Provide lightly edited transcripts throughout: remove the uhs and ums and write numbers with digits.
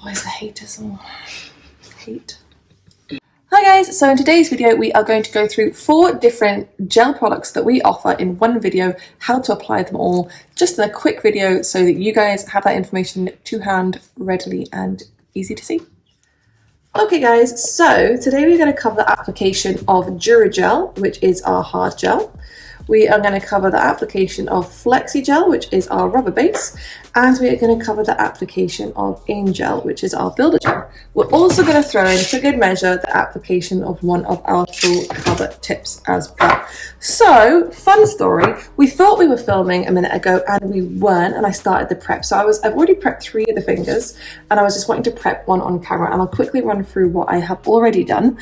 Where's the haters? Oh, hate. Hi guys, so in today's video we are going to go through 4 different gel products that we offer in one video, how to apply them all, just in a quick video so that you guys have that information to hand readily and easy to see. Okay guys, so today we're going to cover the application of Dura gel, which is our hard gel. We are going to cover the application of Flexi gel, which is our rubber base, and we are going to cover the application of Angel, which is our builder gel. We're also going to throw in, for good measure, the application of one of our full cover tips as well. So, fun story, we thought we were filming a minute ago and we weren't, and I started the prep. So I've already prepped 3 of the fingers and I was just wanting to prep one on camera, and I'll quickly run through what I have already done.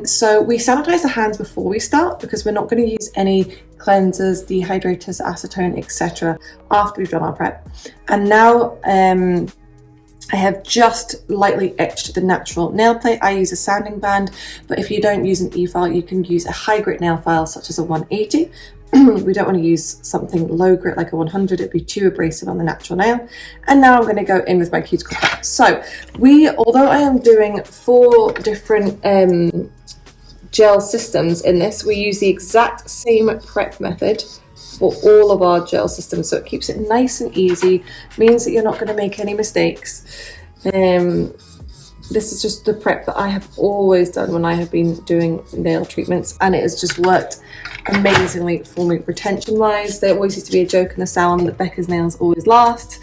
So we sanitize the hands before we start because we're not going to use any cleansers, dehydrators, acetone, etc. after we've done our prep. And now I have just lightly etched the natural nail plate. I use a sanding band, but if you don't use an eFile, you can use a high grit nail file such as a 180. We don't want to use something low grit like a 100, it'd be too abrasive on the natural nail. And now I'm going to go in with my cuticle prep. So although I am doing 4 different gel systems in this, we use the exact same prep method for all of our gel systems, so it keeps it nice and easy, means that you're not going to make any mistakes. This is just the prep that I have always done when I have been doing nail treatments, and it has just worked amazingly for me retention wise. There always used to be a joke in the salon that Becca's nails always last,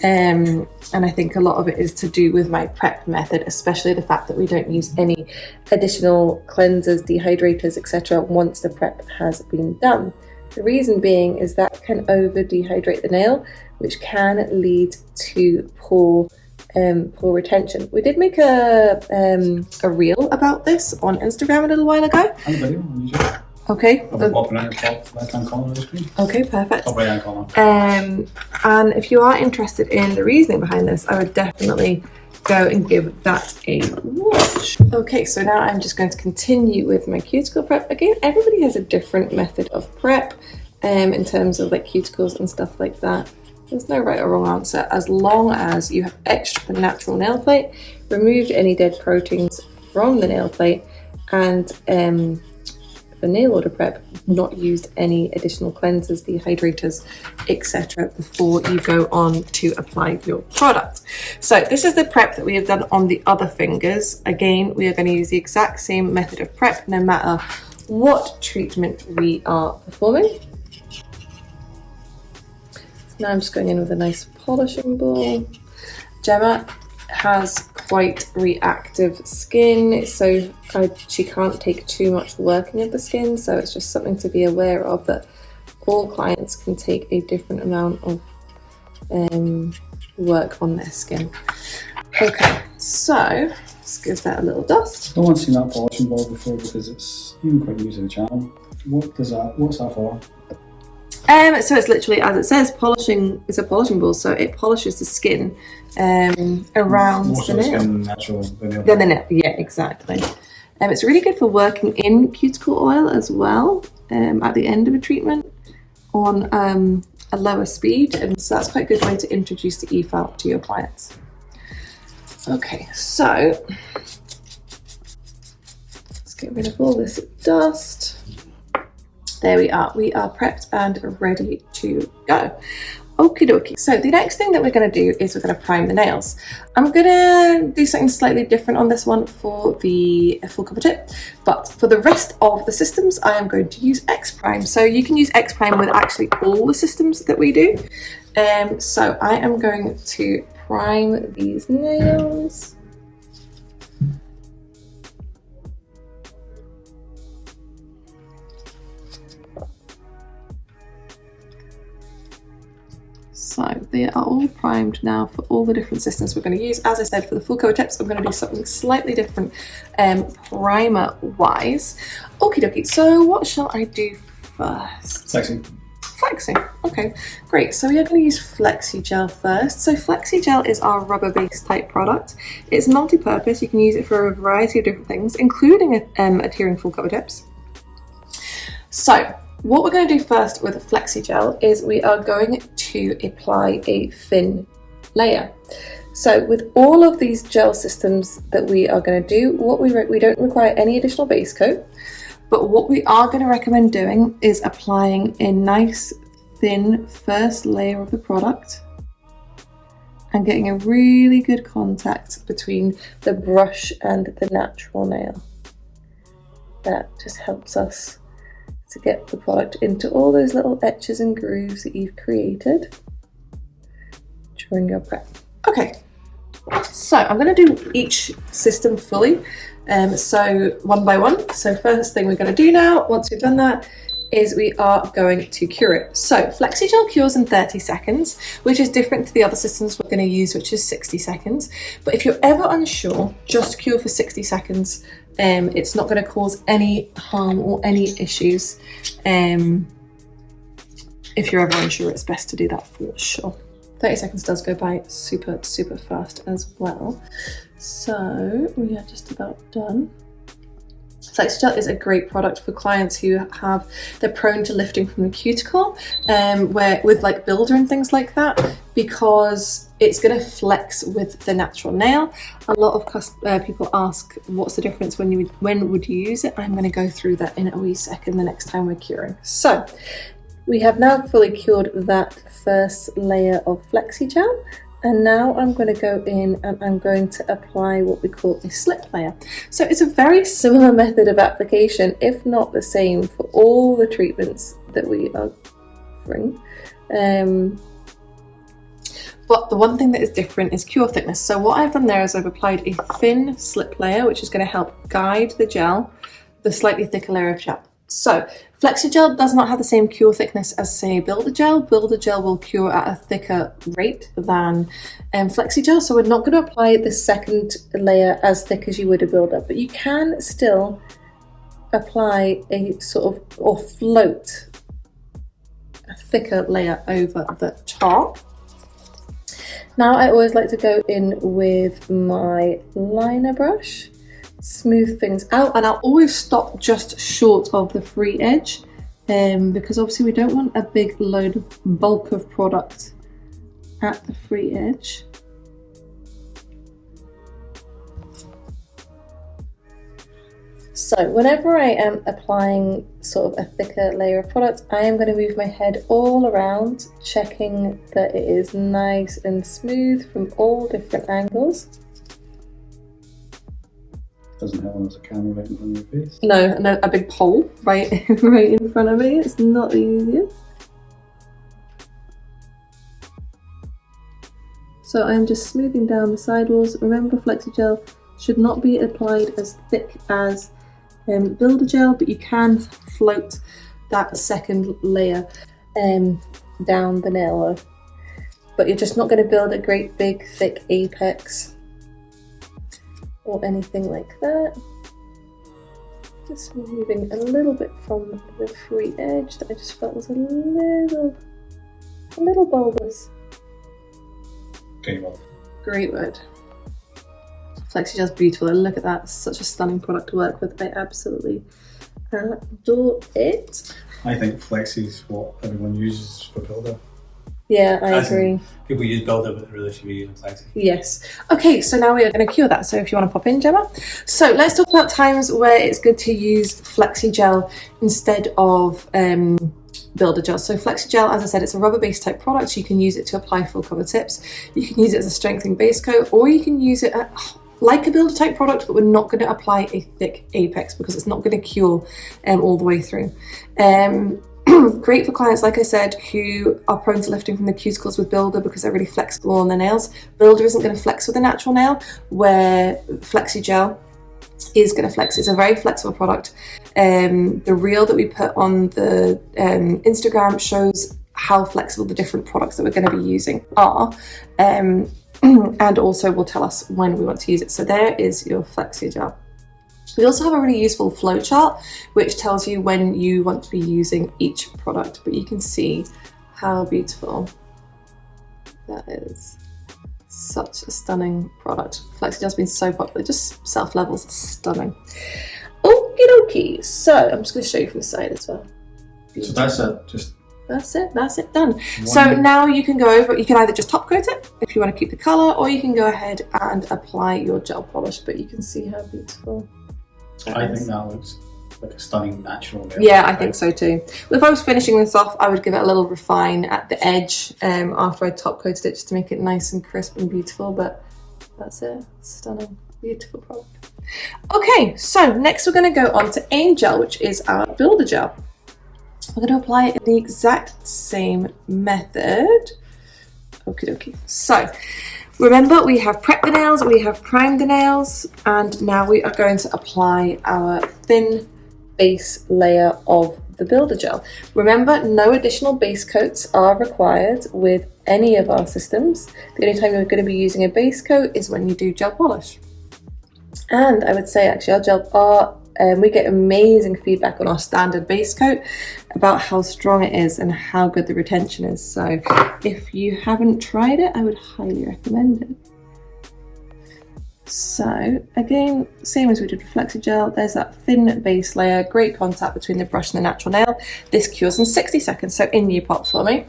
and I think a lot of it is to do with my prep method, especially the fact that we don't use any additional cleansers, dehydrators, etc. once the prep has been done. The reason being is that can over dehydrate the nail, which can lead to poor retention. We did make a reel about this on Instagram a little while ago. Okay. Okay, perfect. And if you are interested in the reasoning behind this, I would definitely go and give that a watch. Okay, so now I'm just going to continue with my cuticle prep. Again, everybody has a different method of prep in terms of like cuticles and stuff like that. There's no right or wrong answer, as long as you have etched the natural nail plate, removed any dead proteins from the nail plate, and for nail order prep, not used any additional cleansers, dehydrators, etc. before you go on to apply your product. So this is the prep that we have done on the other fingers. Again, we are going to use the exact same method of prep no matter what treatment we are performing. Now I'm just going in with a nice polishing ball. Gemma has quite reactive skin, so she can't take too much working of the skin, so it's just something to be aware of, that all clients can take a different amount of work on their skin. Okay, so let's give that a little dust. I haven't seen that polishing ball before because it's even quite new to the channel. What's that for? So it's literally, as it says, polishing. It's a polishing ball, so it polishes the skin around the nail. The nail, yeah, exactly. It's really good for working in cuticle oil as well at the end of a treatment on a lower speed, and so that's quite a good way to introduce the eFile to your clients. Okay, so let's get rid of all this dust. There we are prepped and ready to go. Okie dokie. So the next thing that we're going to do is we're going to prime the nails. I'm going to do something slightly different on this one for the full cover tip, but for the rest of the systems I am going to use X Prime. So you can use X Prime with actually all the systems that we do. So I am going to prime these nails. So they are all primed now for all the different systems we're going to use. As I said, for the full cover tips, I'm going to do something slightly different primer wise. Okie dokie, so what shall I do first? Flexi, okay, great. So we are going to use Flexi gel first. So Flexi gel is our rubber based type product. It's multi-purpose, you can use it for a variety of different things, including adhering full cover tips. So what we're going to do first with Flexi gel is we are going to apply a thin layer. So with all of these gel systems that we are going to do, we don't require any additional base coat, but what we are going to recommend doing is applying a nice thin first layer of the product and getting a really good contact between the brush and the natural nail. That just helps us to get the product into all those little etches and grooves that you've created during your prep. Okay, so I'm going to do each system fully, so one by one. So first thing we're going to do now, once we've done that, is we are going to cure it. So Flexi Gel cures in 30 seconds, which is different to the other systems we're going to use, which is 60 seconds. But if you're ever unsure, just cure for 60 seconds. It's not going to cause any harm or any issues. If you're ever unsure, it's best to do that for sure. 30 seconds does go by super, super fast as well. So we are just about done. Flexi Gel is a great product for clients who they're prone to lifting from the cuticle, with like builder and things like that, because it's going to flex with the natural nail. A lot of people ask, what's the difference when would you use it? I'm going to go through that in a wee second the next time we're curing. So we have now fully cured that first layer of Flexi Gel. And now I'm going to go in and I'm going to apply what we call a slip layer. So it's a very similar method of application, if not the same, for all the treatments that we are offering. But the one thing that is different is cure thickness. So what I've done there is I've applied a thin slip layer, which is going to help guide the gel, the slightly thicker layer of gel. So Flexi Gel does not have the same cure thickness as, say, Builder Gel. Builder Gel will cure at a thicker rate than Flexi Gel, so we're not going to apply the second layer as thick as you would a Builder, but you can still apply a sort of, or float a thicker layer over the top. Now I always like to go in with my liner brush, smooth things out, and I'll always stop just short of the free edge, because obviously we don't want a big bulk of product at the free edge. So whenever I am applying sort of a thicker layer of product, I am going to move my head all around, checking that it is nice and smooth from all different angles. Doesn't help when there's a camera right in front of your face. No, and a big pole right in front of me. It's not the easiest. So I'm just smoothing down the sidewalls. Remember, Flexi Gel should not be applied as thick as Builder Gel, but you can float that second layer down the nail. But you're just not going to build a great big thick apex or anything like that. Just moving a little bit from the free edge that I just felt was a little bulbous. Great word. Great word. Flexi Gel's beautiful. Look at that. It's such a stunning product to work with. I absolutely adore it. I think Flexi is what everyone uses for Builder. Yeah, I agree. People use Builder, but they really should be using Flexi. Yes. Okay, so now we are going to cure that. So if you want to pop in, Gemma. So let's talk about times where it's good to use Flexi Gel instead of Builder Gel. So Flexi Gel, as I said, it's a rubber-based type product. You can use it to apply full cover tips. You can use it as a strengthening base coat, or you can use it like a Builder type product, but we're not going to apply a thick apex because it's not going to cure all the way through. Great for clients, like I said, who are prone to lifting from the cuticles with Builder because they're really flexible on their nails. Builder isn't going to flex with a natural nail, where Flexi Gel is going to flex. It's a very flexible product. The reel that we put on the Instagram shows how flexible the different products that we're going to be using are, and also will tell us when we want to use it. So there is your Flexi Gel. We also have a really useful flow chart which tells you when you want to be using each product, but you can see how beautiful that is. Such a stunning product. Flexi Gel's been so popular, just self levels stunning. Okie dokie, so I'm just going to show you from the side as well. So that's just That's it, done. So now you can go over, you can either just top coat it if you want to keep the colour, or you can go ahead and apply your gel polish, but you can see how beautiful I think that looks like a stunning natural nail. Yeah, I think so too. If I was finishing this off, I would give it a little refine at the edge after I top coated it, just to make it nice and crisp and beautiful, but that's it. Stunning, beautiful product. Okay, so next we're going to go on to Aim Gel, which is our builder gel. We're going to apply it in the exact same method. Okie dokie. So remember, we have prepped the nails, we have primed the nails, and now we are going to apply our thin base layer of the builder gel. Remember, no additional base coats are required with any of our systems. The only time you're going to be using a base coat is when you do gel polish. And I would say actually our gel we get amazing feedback on our standard base coat about how strong it is and how good the retention is. So if you haven't tried it, I would highly recommend it. So again, same as we did with Flexi Gel, there's that thin base layer, great contact between the brush and the natural nail. This cures in 60 seconds, so in you pop for me.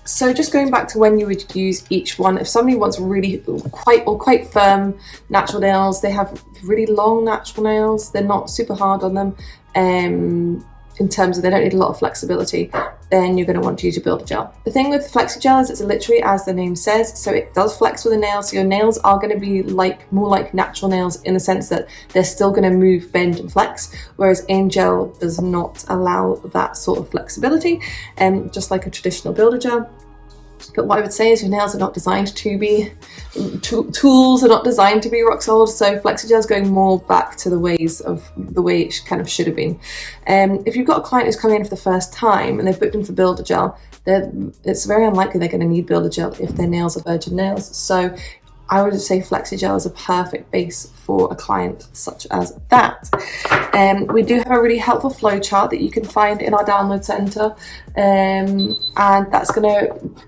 So just going back to when you would use each one, if somebody wants really quite firm natural nails, they have really long natural nails, they're not super hard on them, in terms of they don't need a lot of flexibility, then you're going to want to use your builder gel. The thing with Flexi Gel is it's literally as the name says, so it does flex with the nails, so your nails are going to be more like natural nails in the sense that they're still going to move, bend and flex, whereas Aim Gel does not allow that sort of flexibility, just like a traditional builder gel. But what I would say is your nails are not designed to be, tools are not designed to be rock solid, so Flexi Gel is going more back to the ways of the way it kind of should have been. If you've got a client who's coming in for the first time and they've booked in for builder gel, it's very unlikely they're going to need builder gel if their nails are virgin nails. So I would say Flexi Gel is a perfect base for a client such as that. We do have a really helpful flow chart that you can find in our download center, and that's going to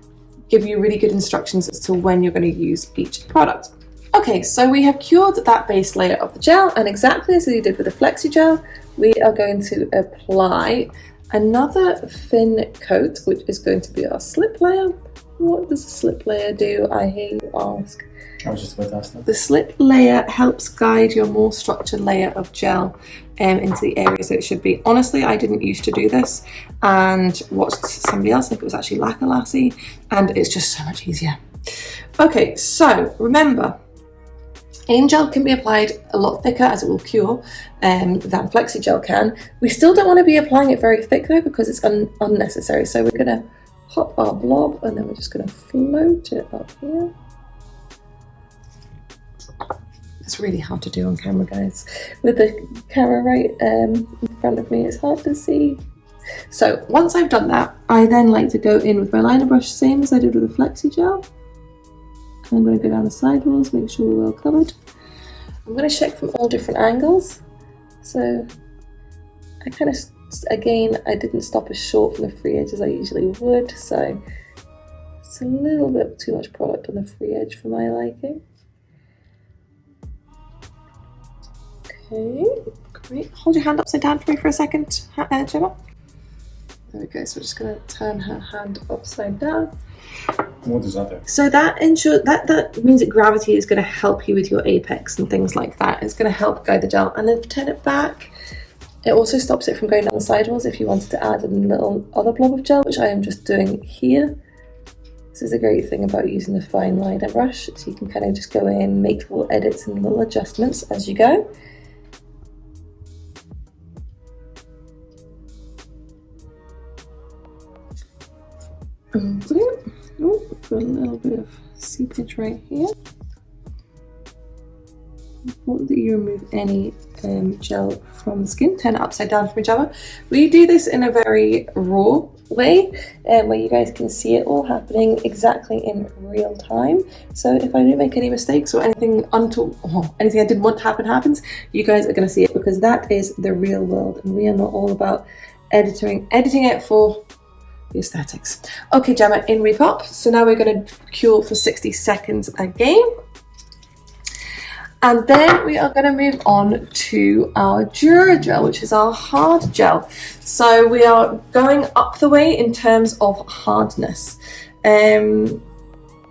give you really good instructions as to when you're going to use each product. Okay, so we have cured that base layer of the gel, and exactly as we did with the Flexi Gel, we are going to apply another thin coat, which is going to be our slip layer. What does a slip layer do, I hear you ask? I was just about to ask that. The slip layer helps guide your more structured layer of gel into the areas that it should be. Honestly, I didn't used to do this and watched somebody else think it was actually Lacquer Lassie, and it's just so much easier. Okay, so remember, Aim Gel can be applied a lot thicker as it will cure than Flexi Gel can. We still don't want to be applying it very thick though, because it's unnecessary. So we're going to pop our blob and then we're just going to float it up here. It's really hard to do on camera, guys. With the camera right in front of me, it's hard to see. So once I've done that, I then like to go in with my liner brush, same as I did with the Flexi Gel. I'm going to go down the side walls, make sure we're well covered. I'm going to check from all different angles. So I kind of, again, I didn't stop as short from the free edge as I usually would, so it's a little bit too much product on the free edge for my liking. Okay, great. Hold your hand upside down for me for a second, Gemma. There we go, so we're just going to turn her hand upside down. What does that do? So that ensures that means that gravity is going to help you with your apex and things like that. It's going to help guide the gel, and then turn it back. It also stops it from going down the sidewalls if you wanted to add a little other blob of gel, which I am just doing here. This is a great thing about using the fine liner brush, so you can kind of just go in, make little edits and little adjustments as you go. Brilliant. Oh, got a little bit of seepage right here. Important that you remove any gel from the skin. Turn it upside down for Java. We do this in a very raw way, where you guys can see it all happening exactly in real time. So if I do make any mistakes or anything anything I didn't want to happen happens, you guys are going to see it, because that is the real world, and we are not all about editing it for the aesthetics. Okay, Gemma, in repop. So now we're going to cure for 60 seconds again. And then we are going to move on to our Dura gel, which is our hard gel. So we are going up the way in terms of hardness.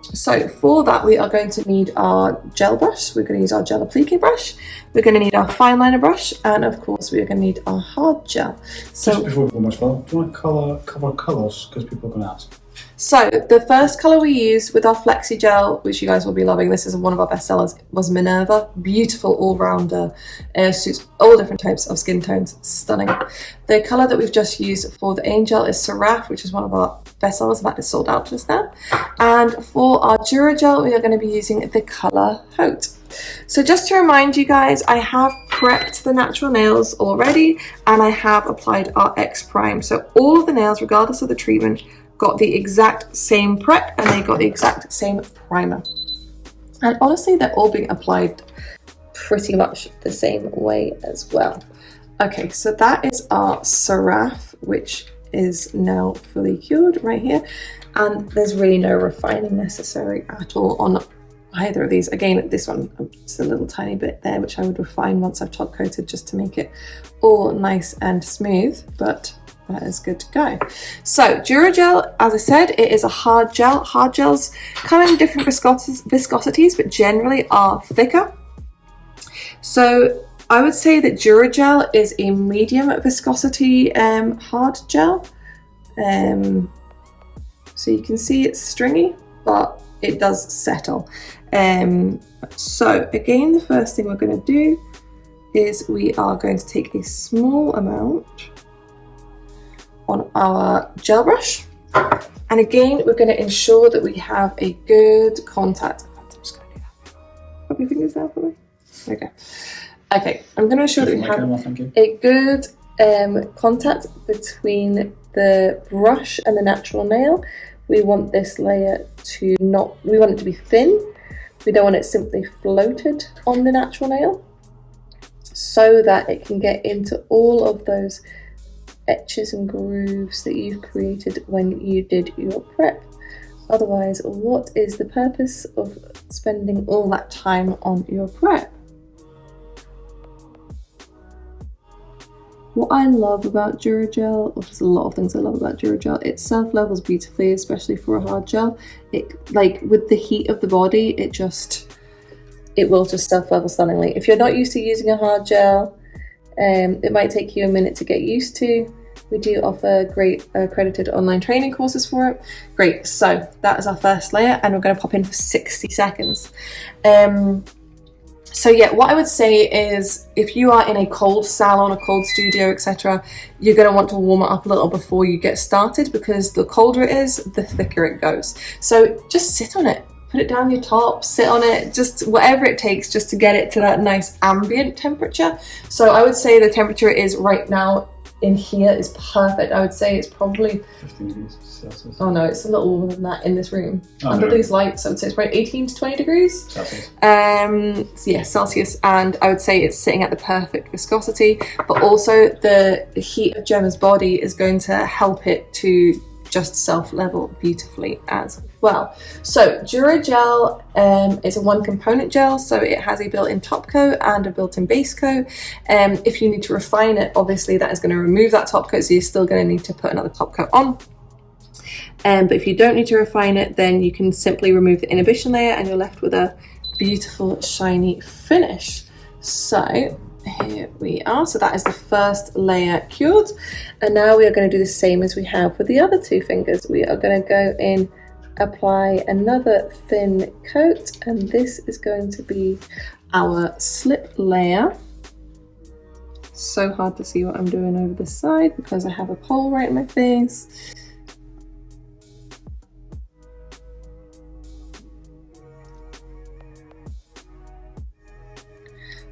So for that, we are going to need our gel brush. We're going to use our gel applique brush. We're going to need our fine liner brush, and of course, we are going to need our hard gel. So just before we go much further, do you want to cover colours, because people are going to ask? So the first colour we used with our Flexi gel, which you guys will be loving, this is one of our best sellers, was Minerva. Beautiful all-rounder, suits all different types of skin tones, stunning. The colour that we've just used for the Angel is Seraph, which is one of our best sellers, in fact it's sold out just now. And for our Dura gel, we are going to be using the colour Haute. So just to remind you guys, I have prepped the natural nails already, and I have applied our X Prime. So all of the nails, regardless of the treatment, got the exact same prep, and they got the exact same primer. And honestly, they're all being applied pretty much the same way as well. Okay, so that is our Seraph, which is now fully cured right here. And there's really no refining necessary at all on either of these. Again, this one, just a little tiny bit there, which I would refine once I've top coated, just to make it all nice and smooth, but that is good to go. So Dura gel, as I said, it is a hard gel. Hard gels come in different viscosities, but generally are thicker. So I would say that Dura gel is a medium viscosity hard gel. So you can see it's stringy, but it does settle. So again, the first thing we're going to do is we are going to take a small amount on our gel brush, and again we're going to ensure that we have a good contact. I'm just going to do that. Put your fingers down for me. Okay, I'm going to ensure that we have a good contact between the brush and the natural nail. We want this layer to we want it to be thin. We don't want it simply floated on the natural nail, so that it can get into all of those etches and grooves that you've created when you did your prep. Otherwise, what is the purpose of spending all that time on your prep? What I love about Dura gel, or there's a lot of things I love about Dura gel, it self-levels beautifully, especially for a hard gel. It, like with the heat of the body, it will just self-level stunningly. If you're not used to using a hard gel, it might take you a minute to get used to. We do offer great accredited online training courses for it. Great, so that is our first layer, and we're going to pop in for 60 seconds. So yeah, what I would say is, if you are in a cold salon, a cold studio, etc., you're going to want to warm it up a little before you get started, because the colder it is, the thicker it goes. So just sit on it. Put it down your top, sit on it, just whatever it takes just to get it to that nice ambient temperature. So I would say the temperature it is right now in here is perfect. I would say it's probably 15 degrees Celsius. Oh no, it's a little warmer than that in this room. Under these lights, I would say it's probably 18 to 20 degrees. Celsius. So yeah, Celsius, and I would say it's sitting at the perfect viscosity, but also the heat of Gemma's body is going to help it to just self-level beautifully as well. So Dura gel is a one-component gel, so it has a built-in top coat and a built-in base coat. If you need to refine it, obviously that is going to remove that top coat, so you're still going to need to put another top coat on. But if you don't need to refine it, then you can simply remove the inhibition layer and you're left with a beautiful shiny finish. So here we are. So that is the first layer cured, and now we are going to do the same as we have with the other two fingers. We are going to go in, apply another thin coat, and this is going to be our slip layer. So hard to see what I'm doing over this side because I have a pole right in my face.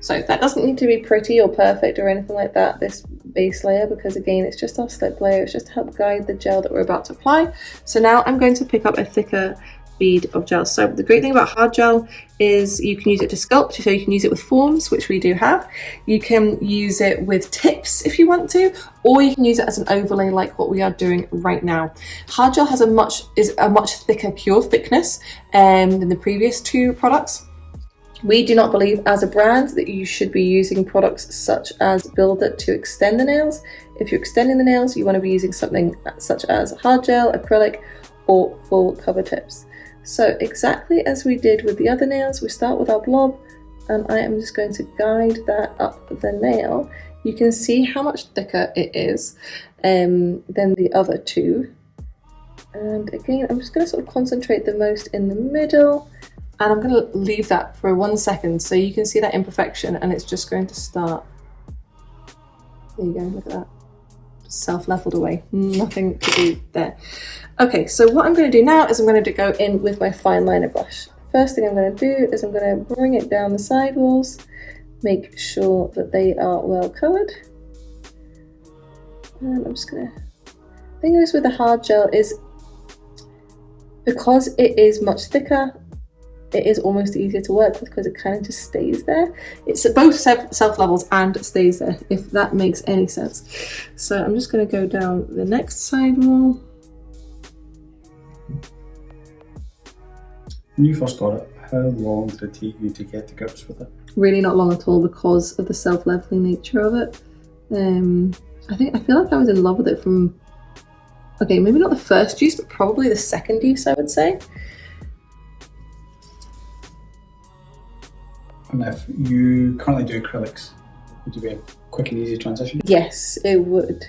So that doesn't need to be pretty or perfect or anything like that, this base layer, because again, it's just our slip layer. It's just to help guide the gel that we're about to apply. So now I'm going to pick up a thicker bead of gel. So the great thing about hard gel is you can use it to sculpt, so you can use it with forms, which we do have. You can use it with tips if you want to, or you can use it as an overlay like what we are doing right now. Hard gel has a much thicker pure thickness than the previous two products. We do not believe as a brand that you should be using products such as Builder to extend the nails. If you're extending the nails, you want to be using something such as hard gel, acrylic, or full cover tips. So exactly as we did with the other nails, we start with our blob, and I am just going to guide that up the nail. You can see how much thicker it is than the other two. And again, I'm just going to sort of concentrate the most in the middle. And I'm going to leave that for 1 second so you can see that imperfection, and it's just going to start. There you go, look at that. Self-leveled away, nothing to do there. Okay, so what I'm going to do now is I'm going to go in with my fine liner brush. First thing I'm going to do is I'm going to bring it down the sidewalls, make sure that they are well covered. And I'm just going to, the thing is with the hard gel is, because it is much thicker, it is almost easier to work with because it kind of just stays there. It's both self-levels and stays there, if that makes any sense. So I'm just going to go down the next sidewall. When you first got it, how long did it take you to get to grips with it? Really not long at all because of the self-leveling nature of it. I feel like I was in love with it from, okay, maybe not the first use, but probably the second use, I would say. And if you currently do acrylics, would it be a quick and easy transition? Yes, it would.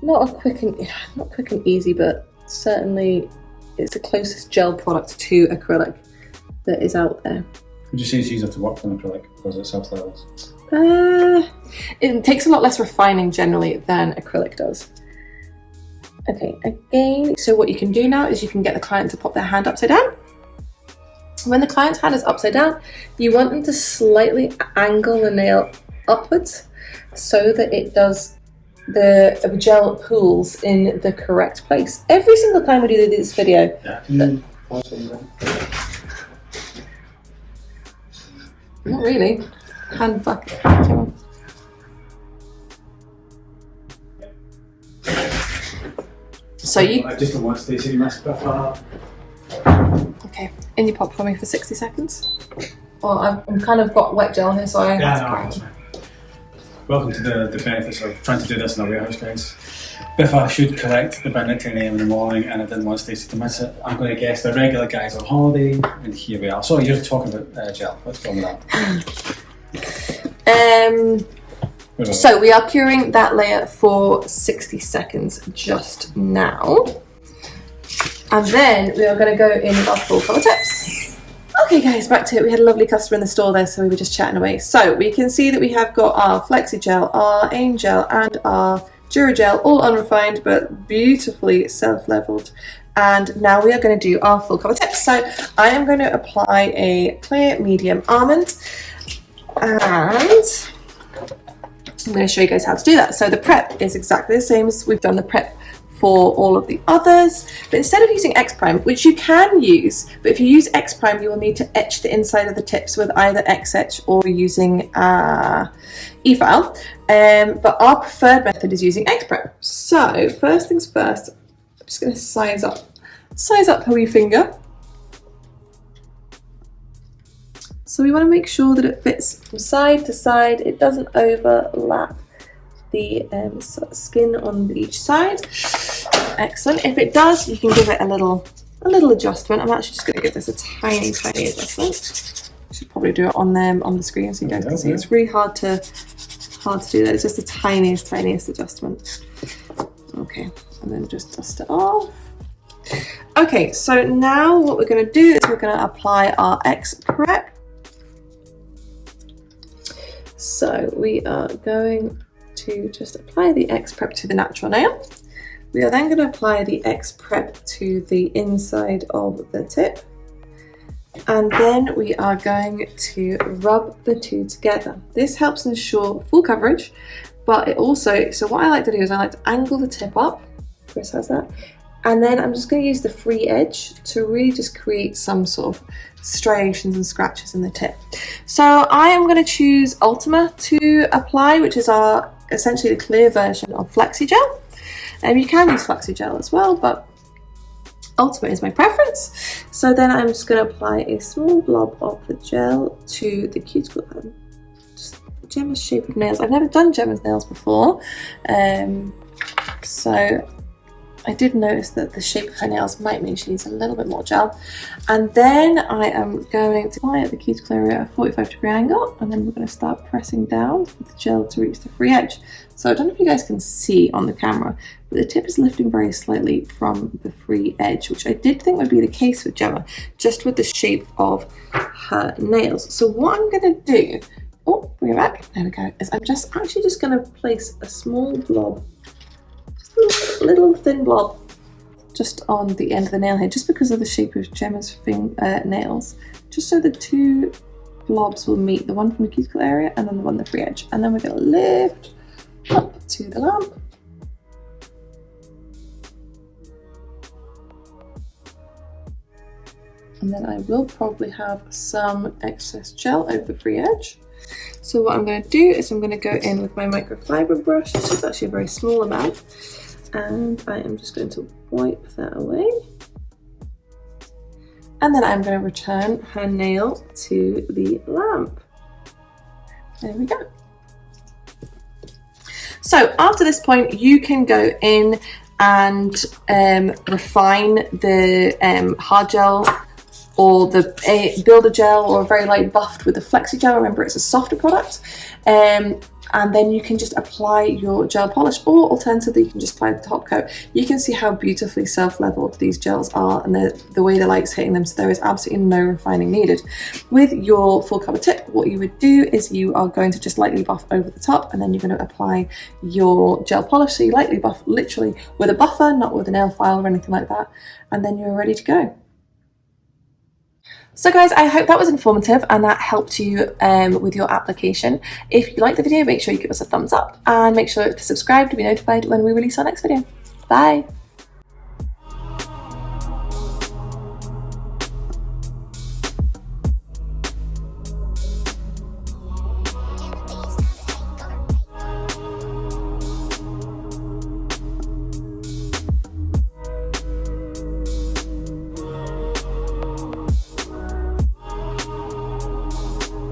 Not quick and easy, but certainly it's the closest gel product to acrylic that is out there. Would you say it's easier to work on acrylic because it self-levels? It takes a lot less refining generally than acrylic does. Okay, again, so what you can do now is you can get the client to pop their hand upside down. When the client's hand is upside down, you want them to slightly angle the nail upwards so that it does, the gel pools in the correct place. Every single time we do this video. Yeah. Can you pause for a minute? Not really. Hand back. So you. I just don't want to say you messed stuff up. Okay, in you pop for me for 60 seconds. Well, I've kind of got wet gel here, so I have to Welcome to the benefits of trying to do this in a warehouse, guys. Biffa should collect the bin at 10 AM in the morning, and I didn't want Stacey to miss it. I'm going to guess the regular guys on holiday, and here we are. So you're talking about gel. What's going on with that? So we are curing that layer for 60 seconds just now. And then we are going to go in with our full cover tips. Okay guys, back to it. We had a lovely customer in the store there, so we were just chatting away. So we can see that we have got our Flexi gel, our AIM gel, and our Dura gel, all unrefined but beautifully self-leveled. And now we are going to do our full cover tips. So I am going to apply a clear medium almond, and I'm going to show you guys how to do that. So the prep is exactly the same as we've done the prep for all of the others, but instead of using X Prime, which you can use, but if you use X Prime you will need to etch the inside of the tips with either X Etch or using eFile, but our preferred method is using X Prime. So first things first, I'm just going to size up her wee finger. So we want to make sure that it fits from side to side, it doesn't overlap the skin on each side. Excellent. If it does, you can give it a little adjustment. I'm actually just going to give this a tiny adjustment. I should probably do it on the screen so you guys can see. It's really hard to do that. It's just the tiniest adjustment. Okay, and then just dust it off. Okay, so now what we're going to do is we're going to apply our X Prep. So we are going to just apply the X Prep to the natural nail. We are then going to apply the X Prep to the inside of the tip, and then we are going to rub the two together. This helps ensure full coverage, but it also, so what I like to do is I like to angle the tip up. Chris has that. And then I'm just going to use the free edge to really just create some sort of striations and scratches in the tip. So I am going to choose Ultima to apply, which is our essentially the clear version of Flexi gel. You can use Flexi gel as well, but Ultimate is my preference. So then I'm just going to apply a small blob of the gel to the cuticle line. Just Gemma's shape of nails. I've never done Gemma's nails before, so I did notice that the shape of her nails might mean she needs a little bit more gel. And then I am going to apply at the cuticle area at a 45-degree angle, and then we're going to start pressing down for the gel to reach the free edge. So I don't know if you guys can see on the camera, but the tip is lifting very slightly from the free edge, which I did think would be the case with Gemma, just with the shape of her nails. So what I'm going to do, oh, bring it back, there we go, is I'm actually just going to place a small blob, just a little thin blob, just on the end of the nail here, just because of the shape of Gemma's nails, just so the two blobs will meet, the one from the cuticle area and then the one on the free edge. And then we're going to lift up to the lamp. And then I will probably have some excess gel over the free edge. So what I'm going to do is I'm going to go in with my microfiber brush. This is actually a very small amount. And I am just going to wipe that away. And then I'm going to return her nail to the lamp. There we go. So after this point, you can go in and refine the hard gel or the builder gel, or a very light buffed with the Flexi gel. Remember, it's a softer product. And then you can just apply your gel polish, or alternatively you can just apply the top coat. You can see how beautifully self-leveled these gels are, and the way the light's hitting them, so there is absolutely no refining needed. With your full cover tip, what you would do is you are going to just lightly buff over the top, and then you're going to apply your gel polish. So you lightly buff, literally with a buffer, not with a nail file or anything like that, and then you're ready to go. So guys, I hope that was informative and that helped you with your application. If you liked the video, make sure you give us a thumbs up and make sure to subscribe to be notified when we release our next video. Bye!